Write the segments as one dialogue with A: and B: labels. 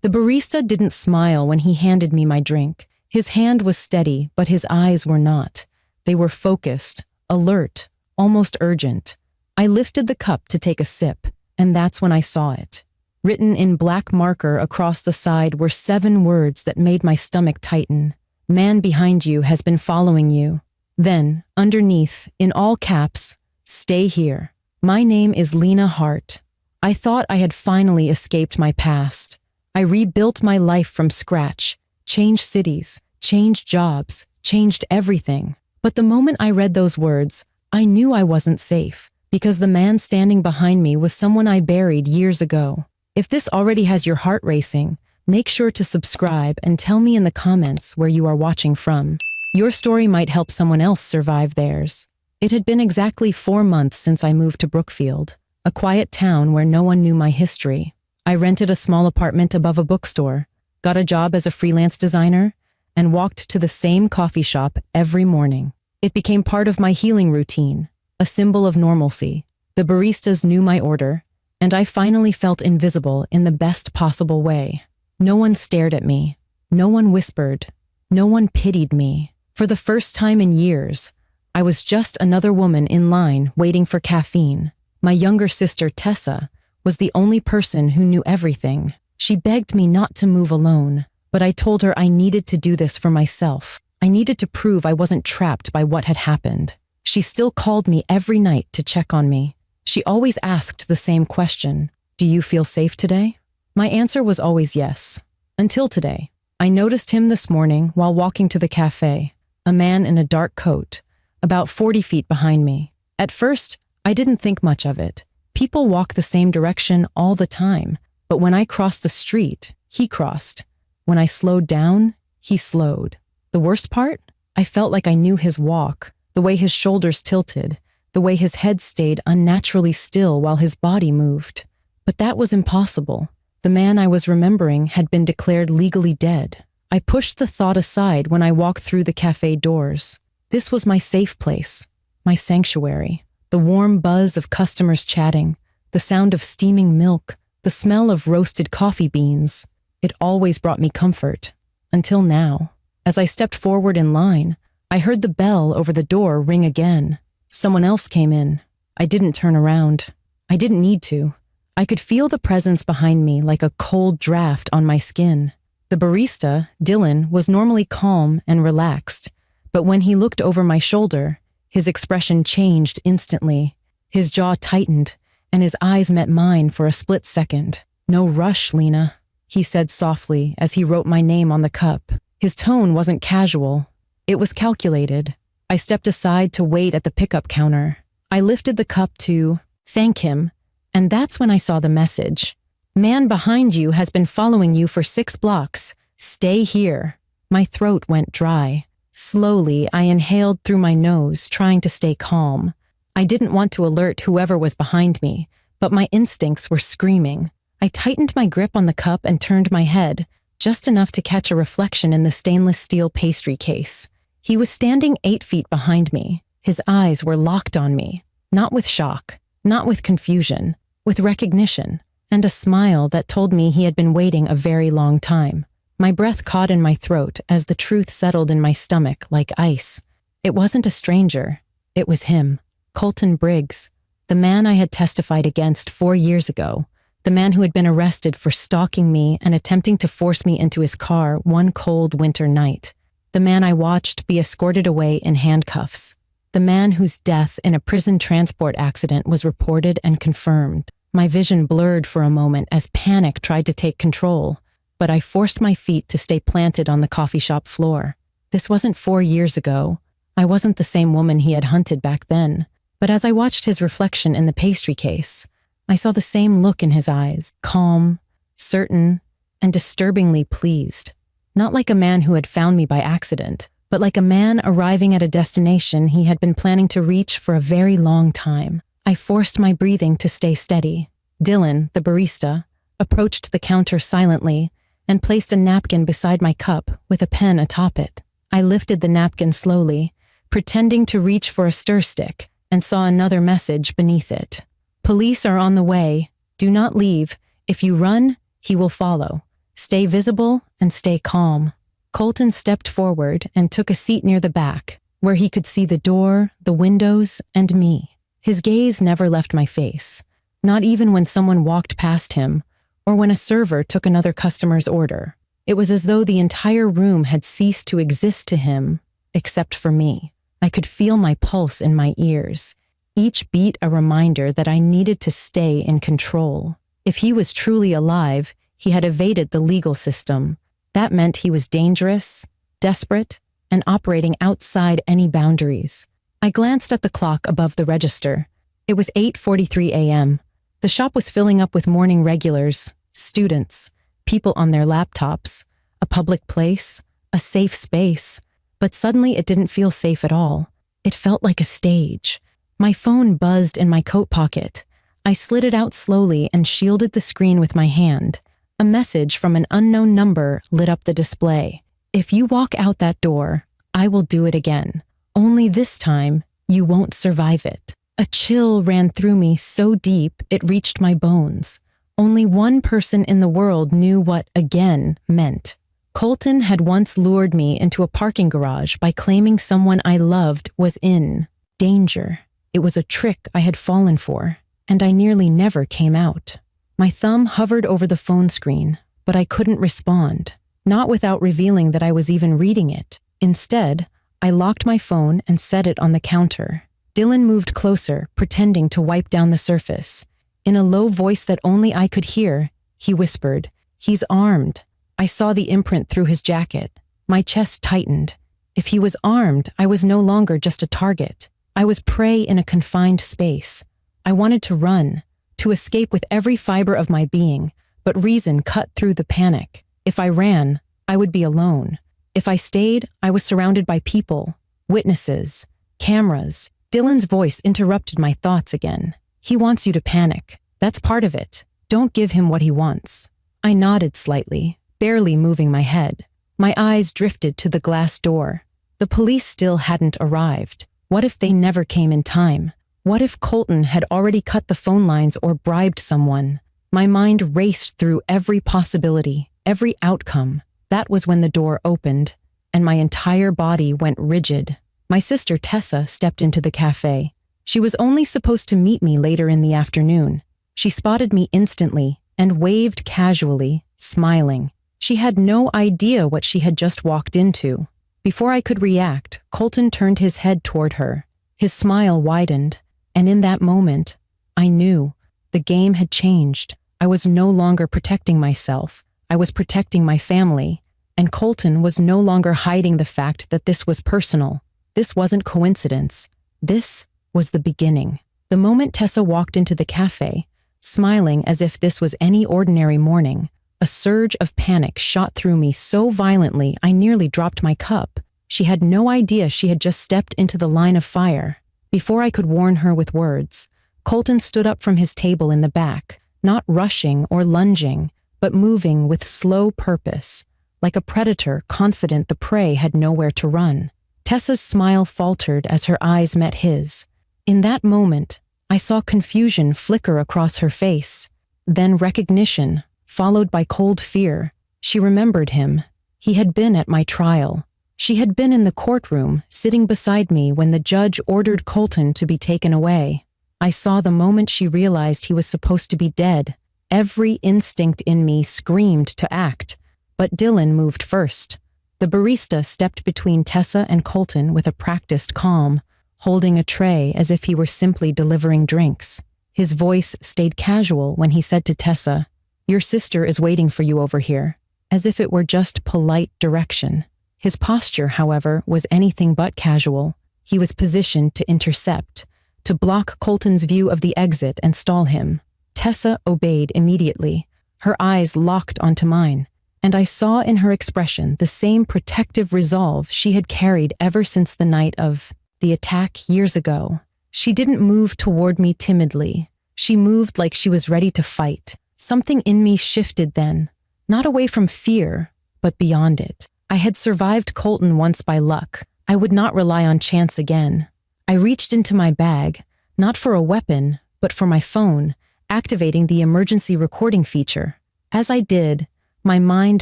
A: The barista didn't smile when he handed me my drink. His hand was steady, but his eyes were not. They were focused, alert, almost urgent. I lifted the cup to take a sip, and that's when I saw it. Written in black marker across the side were 7 words that made my stomach tighten. Man behind you has been following you. Then, underneath, in all caps, stay here. My name is Lena Hart. I thought I had finally escaped my past. I rebuilt my life from scratch, changed cities, changed jobs, changed everything. But the moment I read those words, I knew I wasn't safe, because the man standing behind me was someone I buried years ago. If this already has your heart racing, make sure to subscribe and tell me in the comments where you are watching from. Your story might help someone else survive theirs. It had been exactly 4 months since I moved to Brookfield, a quiet town where no one knew my history. I rented a small apartment above a bookstore, got a job as a freelance designer, and walked to the same coffee shop every morning. It became part of my healing routine, a symbol of normalcy. The baristas knew my order, and I finally felt invisible in the best possible way. No one stared at me. No one whispered. No one pitied me. For the first time in years, I was just another woman in line waiting for caffeine. My younger sister, Tessa, was the only person who knew everything. She begged me not to move alone, but I told her I needed to do this for myself. I needed to prove I wasn't trapped by what had happened. She still called me every night to check on me. She always asked the same question, "Do you feel safe today?" My answer was always yes. Until today. I noticed him this morning while walking to the cafe, a man in a dark coat, about 40 feet behind me. At first, I didn't think much of it. People walk the same direction all the time, but when I crossed the street, he crossed. When I slowed down, he slowed. The worst part? I felt like I knew his walk, the way his shoulders tilted, the way his head stayed unnaturally still while his body moved. But that was impossible. The man I was remembering had been declared legally dead. I pushed the thought aside when I walked through the cafe doors. This was my safe place, my sanctuary. The warm buzz of customers chatting, the sound of steaming milk, the smell of roasted coffee beans. It always brought me comfort. Until now. As I stepped forward in line, I heard the bell over the door ring again. Someone else came in. I didn't turn around. I didn't need to. I could feel the presence behind me like a cold draft on my skin. The barista, Dylan, was normally calm and relaxed, but when he looked over my shoulder, his expression changed instantly. His jaw tightened, and his eyes met mine for a split second. "No rush, Lena," he said softly as he wrote my name on the cup. His tone wasn't casual. It was calculated. I stepped aside to wait at the pickup counter. I lifted the cup to thank him, and that's when I saw the message. "Man behind you has been following you for 6 blocks. Stay here." My throat went dry. Slowly, I inhaled through my nose, trying to stay calm. I didn't want to alert whoever was behind me, but my instincts were screaming. I tightened my grip on the cup and turned my head, just enough to catch a reflection in the stainless steel pastry case. He was standing 8 feet behind me. His eyes were locked on me, not with shock, not with confusion, with recognition, and a smile that told me he had been waiting a very long time. My breath caught in my throat as the truth settled in my stomach like ice. It wasn't a stranger. It was him, Colton Briggs, the man I had testified against 4 years ago, the man who had been arrested for stalking me and attempting to force me into his car one cold winter night, the man I watched be escorted away in handcuffs, the man whose death in a prison transport accident was reported and confirmed. My vision blurred for a moment as panic tried to take control, but I forced my feet to stay planted on the coffee shop floor. This wasn't 4 years ago. I wasn't the same woman he had hunted back then. But as I watched his reflection in the pastry case, I saw the same look in his eyes, calm, certain, and disturbingly pleased. Not like a man who had found me by accident, but like a man arriving at a destination he had been planning to reach for a very long time. I forced my breathing to stay steady. Dylan, the barista, approached the counter silently and placed a napkin beside my cup with a pen atop it. I lifted the napkin slowly, pretending to reach for a stir stick, and saw another message beneath it. "Police are on the way. Do not leave. If you run, he will follow. Stay visible and stay calm. Colton stepped forward and took a seat near the back, where he could see the door, the windows, and me. His gaze never left my face, not even when someone walked past him or when a server took another customer's order. It was as though the entire room had ceased to exist to him, except for me. I could feel my pulse in my ears, each beat a reminder that I needed to stay in control. If he was truly alive, he had evaded the legal system. That meant he was dangerous, desperate, and operating outside any boundaries. I glanced at the clock above the register. It was 8:43 a.m. The shop was filling up with morning regulars, students, people on their laptops, a public place, a safe space. But suddenly it didn't feel safe at all. It felt like a stage. My phone buzzed in my coat pocket. I slid it out slowly and shielded the screen with my hand. A message from an unknown number lit up the display. If you walk out that door, I will do it again. Only this time, you won't survive it. A chill ran through me so deep it reached my bones. Only one person in the world knew what again meant. Colton had once lured me into a parking garage by claiming someone I loved was in danger. It was a trick I had fallen for, and I nearly never came out. My thumb hovered over the phone screen, but I couldn't respond, not without revealing that I was even reading it. Instead, I locked my phone and set it on the counter. Dylan moved closer, pretending to wipe down the surface. In a low voice that only I could hear, he whispered, "He's armed." I saw the imprint through his jacket. My chest tightened. If he was armed, I was no longer just a target. I was prey in a confined space. I wanted to run, to escape with every fiber of my being, but reason cut through the panic. If I ran, I would be alone. If I stayed, I was surrounded by people, witnesses, cameras. Dylan's voice interrupted my thoughts again. He wants you to panic. That's part of it. Don't give him what he wants. I nodded slightly, barely moving my head. My eyes drifted to the glass door. The police still hadn't arrived. What if they never came in time? What if Colton had already cut the phone lines or bribed someone? My mind raced through every possibility, every outcome. That was when the door opened, and my entire body went rigid. My sister Tessa stepped into the cafe. She was only supposed to meet me later in the afternoon. She spotted me instantly and waved casually, smiling. She had no idea what she had just walked into. Before I could react, Colton turned his head toward her. His smile widened, and in that moment, I knew the game had changed. I was no longer protecting myself. I was protecting my family, and Colton was no longer hiding the fact that this was personal. This wasn't coincidence. This was the beginning. The moment Tessa walked into the cafe, smiling as if this was any ordinary morning, a surge of panic shot through me so violently I nearly dropped my cup. She had no idea she had just stepped into the line of fire. Before I could warn her with words, Colton stood up from his table in the back, not rushing or lunging, but moving with slow purpose, like a predator confident the prey had nowhere to run. Tessa's smile faltered as her eyes met his. In that moment, I saw confusion flicker across her face, then recognition, followed by cold fear. She remembered him. He had been at my trial. She had been in the courtroom, sitting beside me when the judge ordered Colton to be taken away. I saw the moment she realized he was supposed to be dead. Every instinct in me screamed to act, but Dylan moved first. The barista stepped between Tessa and Colton with a practiced calm, holding a tray as if he were simply delivering drinks. His voice stayed casual when he said to Tessa, "Your sister is waiting for you over here," as if it were just polite direction. His posture, however, was anything but casual. He was positioned to intercept, to block Colton's view of the exit and stall him. Tessa obeyed immediately, her eyes locked onto mine, and I saw in her expression the same protective resolve she had carried ever since the night of the attack years ago. She didn't move toward me timidly. She moved like she was ready to fight. Something in me shifted then, not away from fear, but beyond it. I had survived Colton once by luck. I would not rely on chance again. I reached into my bag, not for a weapon, but for my phone, activating the emergency recording feature. As I did, My mind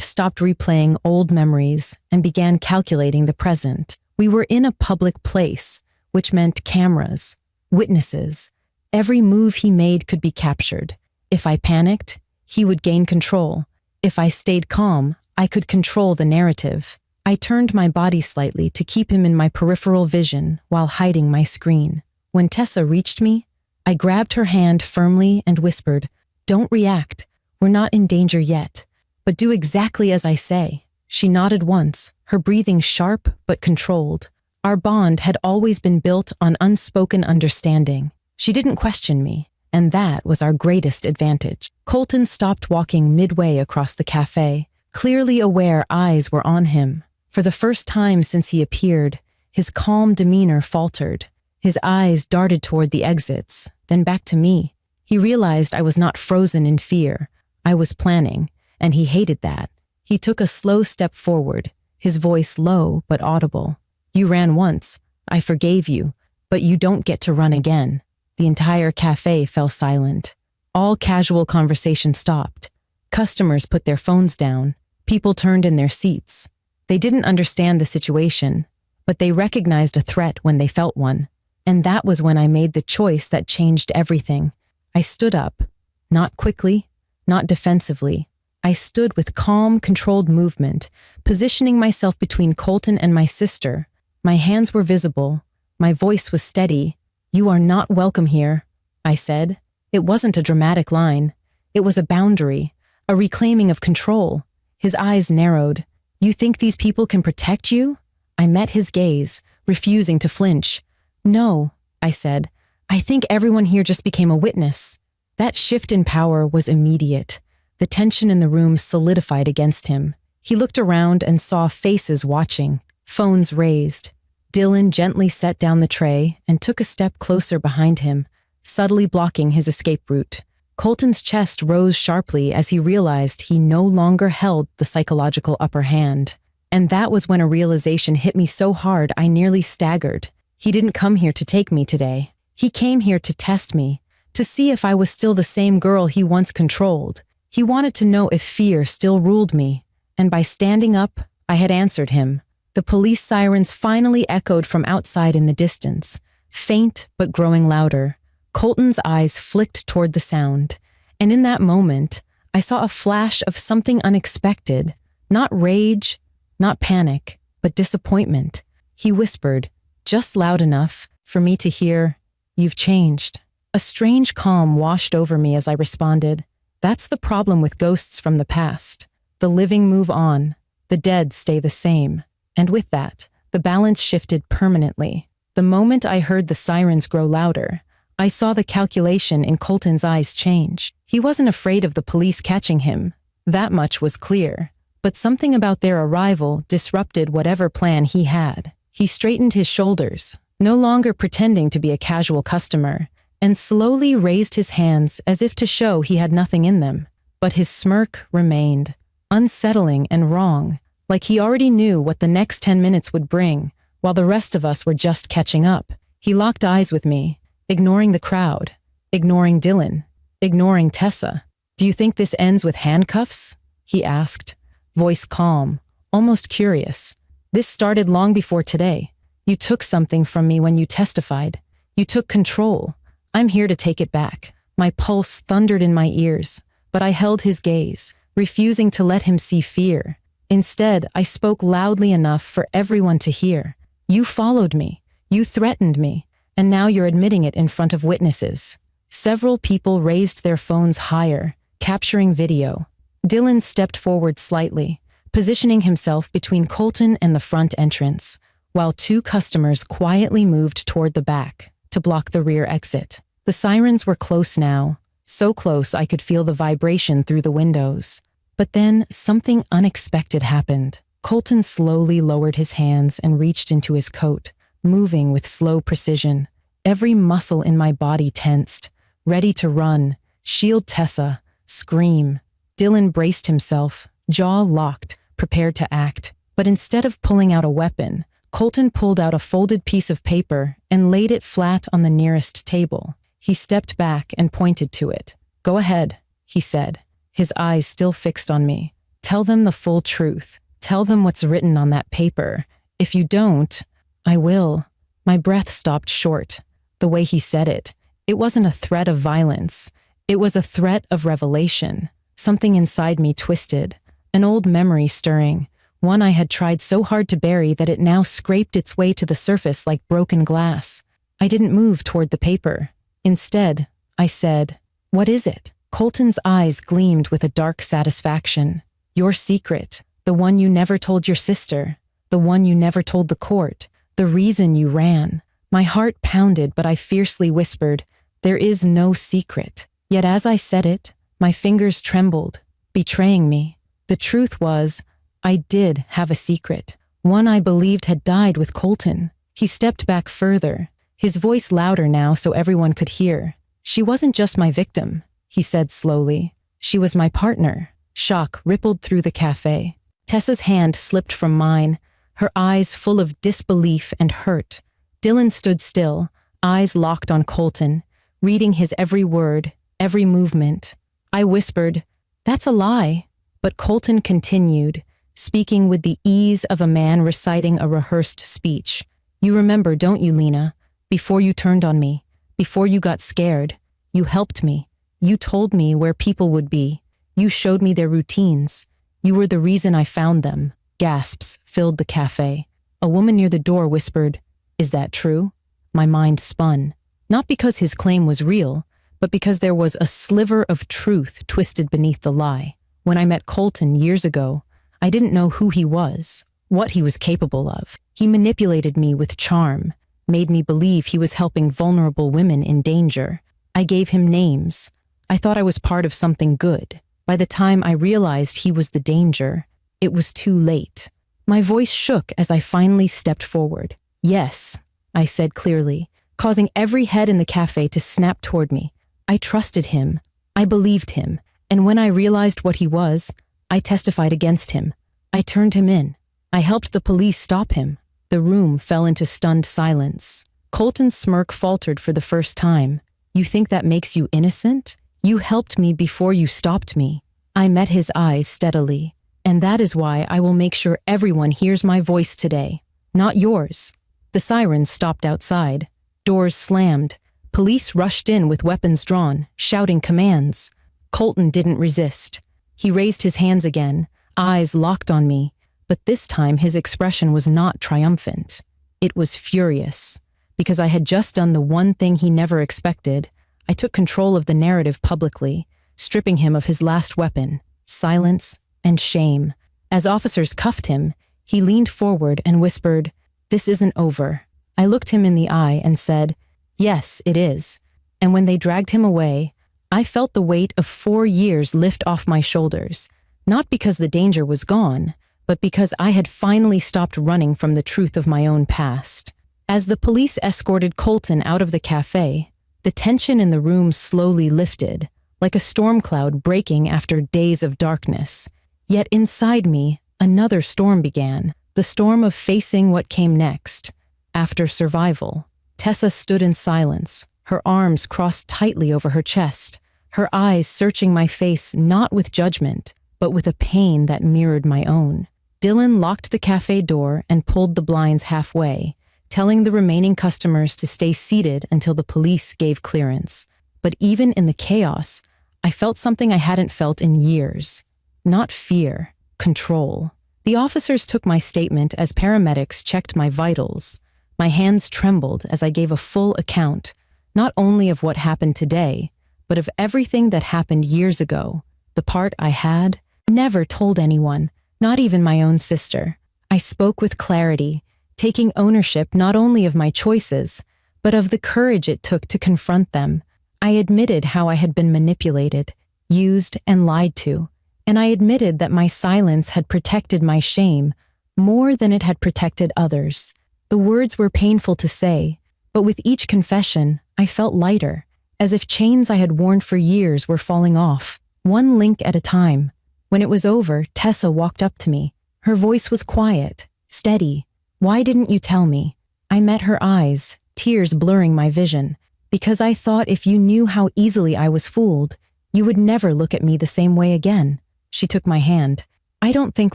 A: stopped replaying old memories and began calculating the present. We were in a public place, which meant cameras, witnesses. Every move he made could be captured. If I panicked, he would gain control. If I stayed calm, I could control the narrative. I turned my body slightly to keep him in my peripheral vision while hiding my screen. When Tessa reached me, I grabbed her hand firmly and whispered, "Don't react. We're not in danger yet, but do exactly as I say." She nodded once, her breathing sharp but controlled. Our bond had always been built on unspoken understanding. She didn't question me, and that was our greatest advantage. Colton stopped walking midway across the cafe, clearly aware eyes were on him. For the first time since he appeared, his calm demeanor faltered. His eyes darted toward the exits, then back to me. He realized I was not frozen in fear. I was planning, and he hated that. He took a slow step forward, his voice low but audible. "You ran once. I forgave you, but you don't get to run again." The entire cafe fell silent. All casual conversation stopped. Customers put their phones down. People turned in their seats. They didn't understand the situation, but they recognized a threat when they felt one. And that was when I made the choice that changed everything. I stood up, not quickly, not defensively. I stood with calm, controlled movement, positioning myself between Colton and my sister. My hands were visible. My voice was steady. "You are not welcome here," I said. It wasn't a dramatic line. It was a boundary, a reclaiming of control. His eyes narrowed. "You think these people can protect you?" I met his gaze, refusing to flinch. "No," I said. "I think everyone here just became a witness." That shift in power was immediate. The tension in the room solidified against him. He looked around and saw faces watching, phones raised. Dylan gently set down the tray and took a step closer behind him, subtly blocking his escape route. Colton's chest rose sharply as he realized he no longer held the psychological upper hand. And that was when a realization hit me so hard I nearly staggered. He didn't come here to take me today. He came here to test me, to see if I was still the same girl he once controlled. He wanted to know if fear still ruled me. And by standing up, I had answered him. The police sirens finally echoed from outside in the distance, faint but growing louder. Colton's eyes flicked toward the sound, and in that moment, I saw a flash of something unexpected. Not rage, not panic, but disappointment. He whispered, just loud enough for me to hear, "You've changed." A strange calm washed over me as I responded, "That's the problem with ghosts from the past. The living move on, the dead stay the same." And with that, the balance shifted permanently. The moment I heard the sirens grow louder, I saw the calculation in Colton's eyes change. He wasn't afraid of the police catching him. That much was clear. But something about their arrival disrupted whatever plan he had. He straightened his shoulders, no longer pretending to be a casual customer, and slowly raised his hands as if to show he had nothing in them. But his smirk remained, unsettling and wrong, like he already knew what the next 10 minutes would bring, while the rest of us were just catching up. He locked eyes with me, ignoring the crowd, ignoring Dylan, ignoring Tessa. "Do you think this ends with handcuffs?" he asked, voice calm, almost curious. "This started long before today. You took something from me when you testified. You took control. I'm here to take it back." My pulse thundered in my ears, but I held his gaze, refusing to let him see fear. Instead, I spoke loudly enough for everyone to hear. "You followed me. You threatened me. And now you're admitting it in front of witnesses." Several people raised their phones higher, capturing video. Dylan stepped forward slightly, positioning himself between Colton and the front entrance, while two customers quietly moved toward the back to block the rear exit. The sirens were close now, so close I could feel the vibration through the windows. But then something unexpected happened. Colton slowly lowered his hands and reached into his coat, moving with slow precision. Every muscle in my body tensed, ready to run, shield Tessa, scream. Dylan braced himself, jaw locked, prepared to act. But instead of pulling out a weapon, Colton pulled out a folded piece of paper and laid it flat on the nearest table. He stepped back and pointed to it. "Go ahead," he said, his eyes still fixed on me. Tell them the full truth. Tell them what's written on that paper. If you don't, I will." My breath stopped short. The way he said it, it wasn't a threat of violence. It was a threat of revelation. Something inside me twisted, an old memory stirring, one I had tried so hard to bury that it now scraped its way to the surface like broken glass. I didn't move toward the paper. Instead, I said, "What is it?" Colton's eyes gleamed with a dark satisfaction. "Your secret, the one you never told your sister, the one you never told the court, the reason you ran." My heart pounded, but I fiercely whispered, "There is no secret." Yet as I said it, my fingers trembled, betraying me. The truth was, I did have a secret, one I believed had died with Colton. He stepped back further, his voice louder now so everyone could hear. "She wasn't just my victim," he said slowly. "She was my partner." Shock rippled through the cafe. Tessa's hand slipped from mine, her eyes full of disbelief and hurt. Dylan stood still, eyes locked on Colton, reading his every word, every movement. I whispered, "That's a lie." But Colton continued, speaking with the ease of a man reciting a rehearsed speech. "You remember, don't you, Lena? Before you turned on me, before you got scared, you helped me. You told me where people would be. You showed me their routines. You were the reason I found them." Gasps filled the cafe. A woman near the door whispered, "Is that true?" My mind spun, not because his claim was real, but because there was a sliver of truth twisted beneath the lie. When I met Colton years ago, I didn't know who he was, what he was capable of. He manipulated me with charm, made me believe he was helping vulnerable women in danger. I gave him names. I thought I was part of something good. By the time I realized he was the danger, it was too late. My voice shook as I finally stepped forward. "Yes," I said clearly, causing every head in the cafe to snap toward me. I trusted him. I believed him. And when I realized what he was, I testified against him. I turned him in. I helped the police stop him. The room fell into stunned silence. Colton's smirk faltered for the first time. "You think that makes you innocent? You helped me before you stopped me." I met his eyes steadily. "And that is why I will make sure everyone hears my voice today. Not yours." The sirens stopped outside. Doors slammed. Police rushed in with weapons drawn, shouting commands. Colton didn't resist. He raised his hands again, eyes locked on me, but this time his expression was not triumphant. It was furious. Because I had just done the one thing he never expected, I took control of the narrative publicly, stripping him of his last weapon, silence and shame. As officers cuffed him, he leaned forward and whispered, "This isn't over." I looked him in the eye and said, "Yes, it is." And when they dragged him away, I felt the weight of 4 years lift off my shoulders, not because the danger was gone, but because I had finally stopped running from the truth of my own past. As the police escorted Colton out of the cafe, the tension in the room slowly lifted, like a storm cloud breaking after days of darkness. Yet inside me, another storm began, the storm of facing what came next. After survival, Tessa stood in silence, her arms crossed tightly over her chest, her eyes searching my face not with judgment, but with a pain that mirrored my own. Dylan locked the cafe door and pulled the blinds halfway, telling the remaining customers to stay seated until the police gave clearance. But even in the chaos, I felt something I hadn't felt in years. Not fear, control. The officers took my statement as paramedics checked my vitals. My hands trembled as I gave a full account, not only of what happened today, but of everything that happened years ago, the part I had never told anyone, not even my own sister. I spoke with clarity, taking ownership not only of my choices, but of the courage it took to confront them. I admitted how I had been manipulated, used, and lied to, and I admitted that my silence had protected my shame more than it had protected others. The words were painful to say, but with each confession, I felt lighter, as if chains I had worn for years were falling off, one link at a time. When it was over, Tessa walked up to me. Her voice was quiet, steady. "Why didn't you tell me?" I met her eyes, tears blurring my vision, because I thought if you knew how easily I was fooled, you would never look at me the same way again. She took my hand. I don't think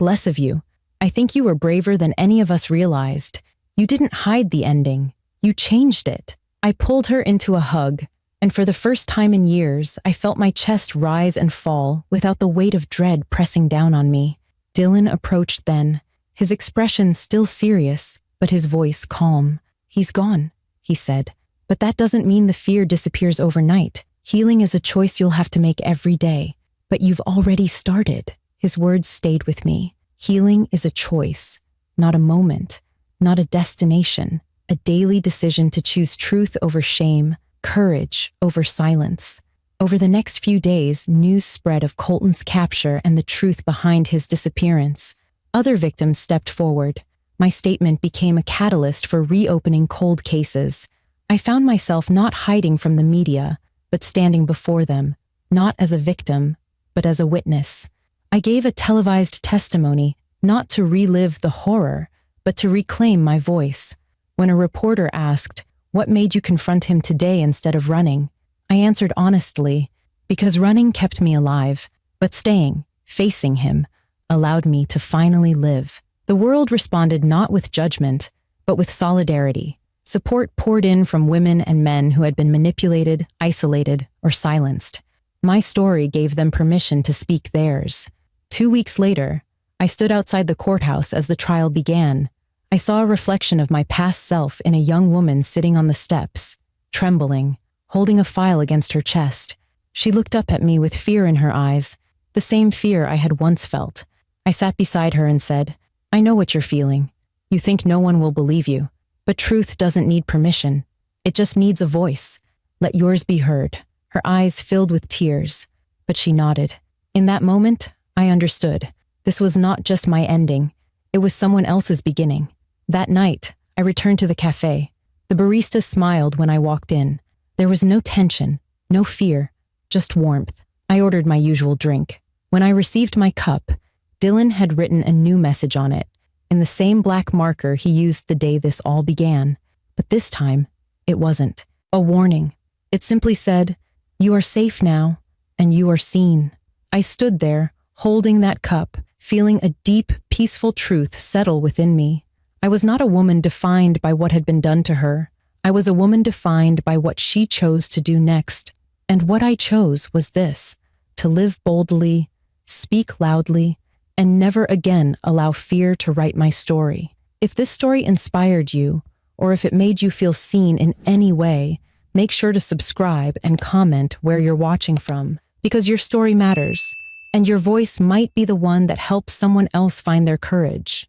A: less of you. I think you were braver than any of us realized. You didn't hide the ending. You changed it." I pulled her into a hug, and for the first time in years, I felt my chest rise and fall without the weight of dread pressing down on me. Dylan approached then, his expression still serious, but his voice calm. "He's gone," he said. "But that doesn't mean the fear disappears overnight. Healing is a choice you'll have to make every day. But you've already started." His words stayed with me. Healing is a choice, not a moment, not a destination, a daily decision to choose truth over shame, courage over silence. Over the next few days, news spread of Colton's capture and the truth behind his disappearance. Other victims stepped forward. My statement became a catalyst for reopening cold cases. I found myself not hiding from the media, but standing before them, not as a victim, but as a witness. I gave a televised testimony, not to relive the horror, but to reclaim my voice. When a reporter asked, "What made you confront him today instead of running?" I answered honestly, "Because running kept me alive, but staying, facing him, allowed me to finally live." The world responded not with judgment, but with solidarity. Support poured in from women and men who had been manipulated, isolated, or silenced. My story gave them permission to speak theirs. 2 weeks later, I stood outside the courthouse as the trial began. I saw a reflection of my past self in a young woman sitting on the steps, trembling, holding a file against her chest. She looked up at me with fear in her eyes, the same fear I had once felt. I sat beside her and said, "I know what you're feeling. You think no one will believe you, but truth doesn't need permission. It just needs a voice. Let yours be heard." Her eyes filled with tears, but she nodded. In that moment, I understood. This was not just my ending. It was someone else's beginning. That night, I returned to the cafe. The barista smiled when I walked in. There was no tension, no fear, just warmth. I ordered my usual drink. When I received my cup, Dylan had written a new message on it, in the same black marker he used the day this all began. But this time, it wasn't a warning. It simply said, "You are safe now, and you are seen." I stood there, holding that cup, feeling a deep, peaceful truth settle within me. I was not a woman defined by what had been done to her. I was a woman defined by what she chose to do next. And what I chose was this: to live boldly, speak loudly, and never again allow fear to write my story. If this story inspired you, or if it made you feel seen in any way, make sure to subscribe and comment where you're watching from, because your story matters, and your voice might be the one that helps someone else find their courage.